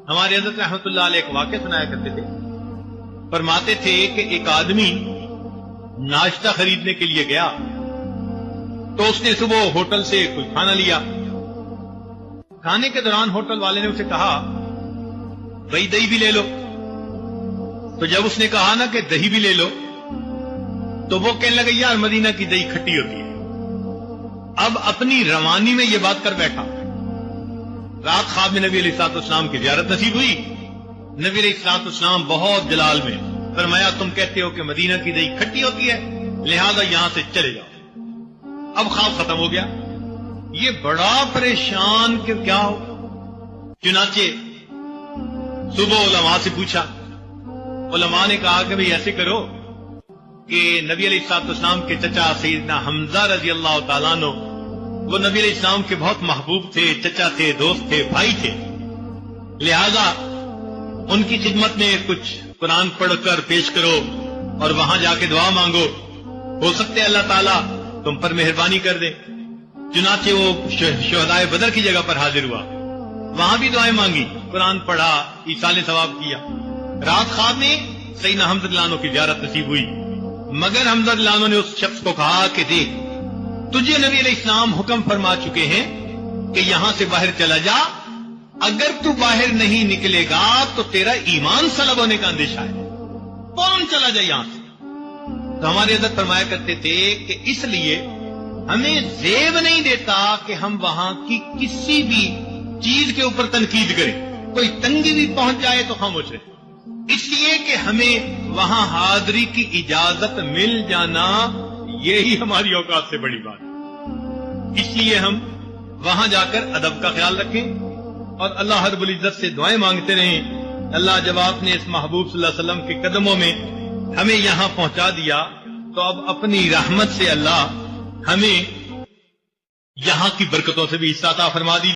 ہمارے حضرت رحمت اللہ علیہ ایک واقعہ سنایا کرتے تھے، فرماتے تھے کہ ایک آدمی ناشتہ خریدنے کے لیے گیا تو اس نے صبح ہوٹل سے کچھ کھانا لیا. کھانے کے دوران ہوٹل والے نے اسے کہا بھائی دہی بھی لے لو. تو جب اس نے کہا نا کہ دہی بھی لے لو تو وہ کہنے لگا یار مدینہ کی دہی کھٹی ہوتی ہے. اب اپنی روانی میں یہ بات کر بیٹھا. رات خواب میں نبی علیہ الصلوۃ والسلام کی زیارت نصیب ہوئی. نبی علیہ الصلوۃ والسلام بہت جلال میں فرمایا تم کہتے ہو کہ مدینہ کی دہی کھٹی ہوتی ہے لہذا یہاں سے چلے جاؤ. اب خواب ختم ہو گیا. یہ بڑا پریشان کہ کیا ہو. چنانچہ صبح علماء سے پوچھا. علماء نے کہا کہ بھئی ایسے کرو کہ نبی علیہ الصلوۃ والسلام کے چچا سیدنا حمزہ رضی اللہ تعالیٰ عنہ وہ نبی علیہ السلام کے بہت محبوب تھے، چچا تھے، دوست تھے، بھائی تھے، لہذا ان کی خدمت میں کچھ قرآن پڑھ کر پیش کرو اور وہاں جا کے دعا مانگو، ہو سکتے اللہ تعالیٰ تم پر مہربانی کر دے. چنانچہ وہ شہدائے بدر کی جگہ پر حاضر ہوا، وہاں بھی دعائیں مانگی، قرآن پڑھا، ایصال ثواب کیا. رات خواب میں سیدنا حمزہ رضی اللہ عنہ کی زیارت نصیب ہوئی، مگر حمزہ رضی اللہ عنہ نے اس شخص کو کہا کہ دیکھ تجھے نبی علیہ السلام حکم فرما چکے ہیں کہ یہاں سے باہر چلا جا، اگر تو باہر نہیں نکلے گا تو تیرا ایمان سلب ہونے کا اندیشہ ہے، فوراً چلا جا یہاں سے. تو ہمارے حضرت فرمایا کرتے تھے کہ اس لیے ہمیں زیب نہیں دیتا کہ ہم وہاں کی کسی بھی چیز کے اوپر تنقید کریں، کوئی تنگی بھی پہنچ جائے تو خاموش رہے، اس لیے کہ ہمیں وہاں حاضری کی اجازت مل جانا یہی ہماری اوقات سے بڑی بات ہے. اس لیے ہم وہاں جا کر ادب کا خیال رکھیں اور اللہ رب العزت سے دعائیں مانگتے رہیں. اللہ جب آپ نے اس محبوب صلی اللہ علیہ وسلم کے قدموں میں ہمیں یہاں پہنچا دیا تو اب اپنی رحمت سے اللہ ہمیں یہاں کی برکتوں سے بھی حصہ عطا فرما دی.